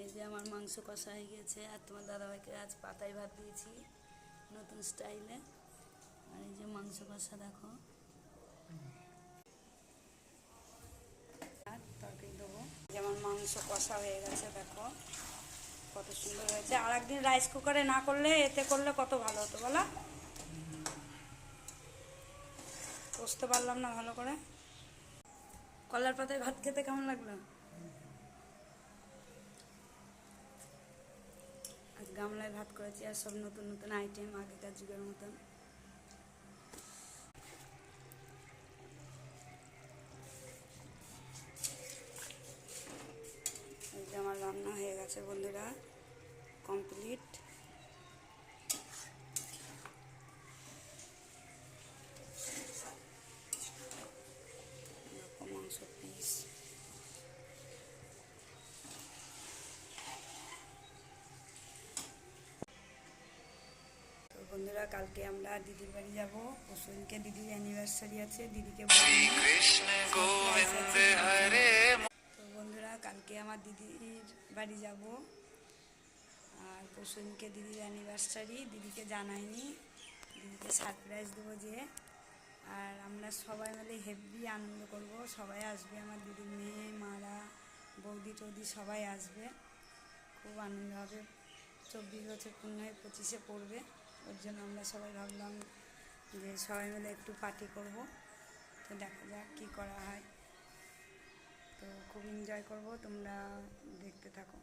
এই যে আমার মাংস কষা হয়ে গেছে, আর তোমার দাদাভাইকে আজ পাতায় ভাত দিয়েছি নতুন স্টাইলে। আর এই যে মাংস কষা দেখো, আর তরকারি দেবো। যেমন মাংস কষা হয়ে গেছে দেখো কত সুন্দর হয়েছে। আর একদিন রাইস কুকারে না করলে এতে করলে কত ভালো হতো বলো। কষতে পারলাম না ভালো করে। কলার পাতায় ভাত খেতে কেমন লাগলো? আর গামলায় ভাত করেছি, আর সব নতুন নতুন আইটেম আগেকার যুগের মতন। এই যে আমার রান্না হয়ে গেছে বন্ধুরা, কমপ্লিট। মাংস পিস তো বন্ধুরা, কালকে আমরা দিদির বাড়ি যাবো। পরশুদিনকে দিদির অ্যানিভার্সারি আছে, দিদিকে তো বন্ধুরা কালকে আমার দিদির বাড়ি যাব। আর পরশুদিনকে দিদির অ্যানিভার্সারি, দিদিকে জানাইনি, দিদিকে সারপ্রাইজ দেবো যে। আর আমরা সবাই মিলে হেভি আনন্দ করব, সবাই আসবে, আমার দিদির মেয়ে, মারা, বৌদি টৌদি সবাই আসবে, খুব আনন্দ হবে। 24 বছর পূর্ণ হয়ে 25-এ পড়বে, ওর জন্য আমরা সবাই ভাবলাম যে সবাই মিলে একটু পার্টি করব। তো দেখা যাক কী করা হয়। তো খুব এনজয় করব, তোমরা দেখতে থাকো।